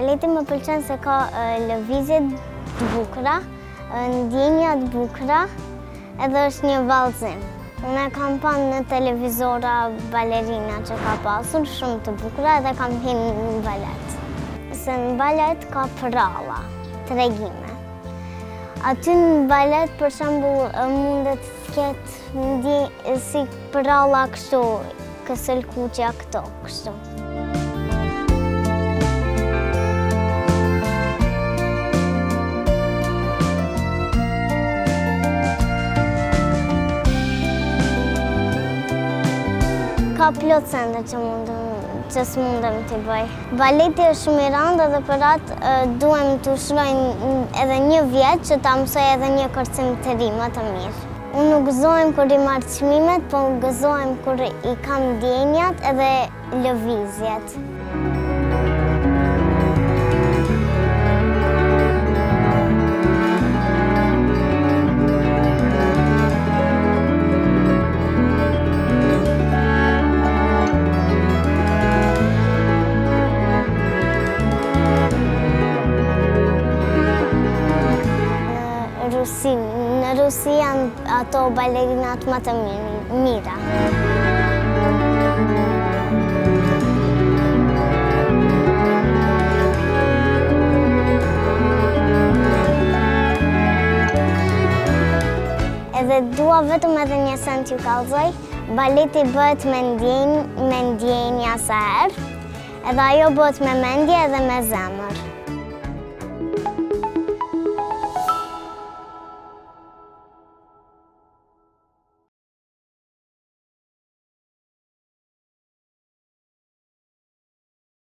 Baleti më pëlqen se ka lëvizje të bukura, ndjenja të bukura, edhe është një vallëzim. Unë kam parë në televizora balerina që ka pasur, shumë të bukura, edhe kam hyrë në balet. Se në balet ka pralla, tregime. Aty në balet, për shembull, mundet të ketë si pralla kështu, kësëlkuqja këto, kështu. Ka plot sende që s'mundem t'i bëj. Baleti është shumë i rëndë edhe për atë duhem të ushroj edhe një vit që ta mësoj edhe një kërcim të ri më të mirë. Unë nuk gëzohem kur i marr çmimet, po gëzohem kur i kam ndjenjat edhe lëvizjet. Në Rusi janë ato balerinat më të mira. Edhe dua vetëm edhe një send t'ju kallëzoj, baleti bëhet me ndjenja sa herë, edhe ajo bëhet me mendje edhe me zemër.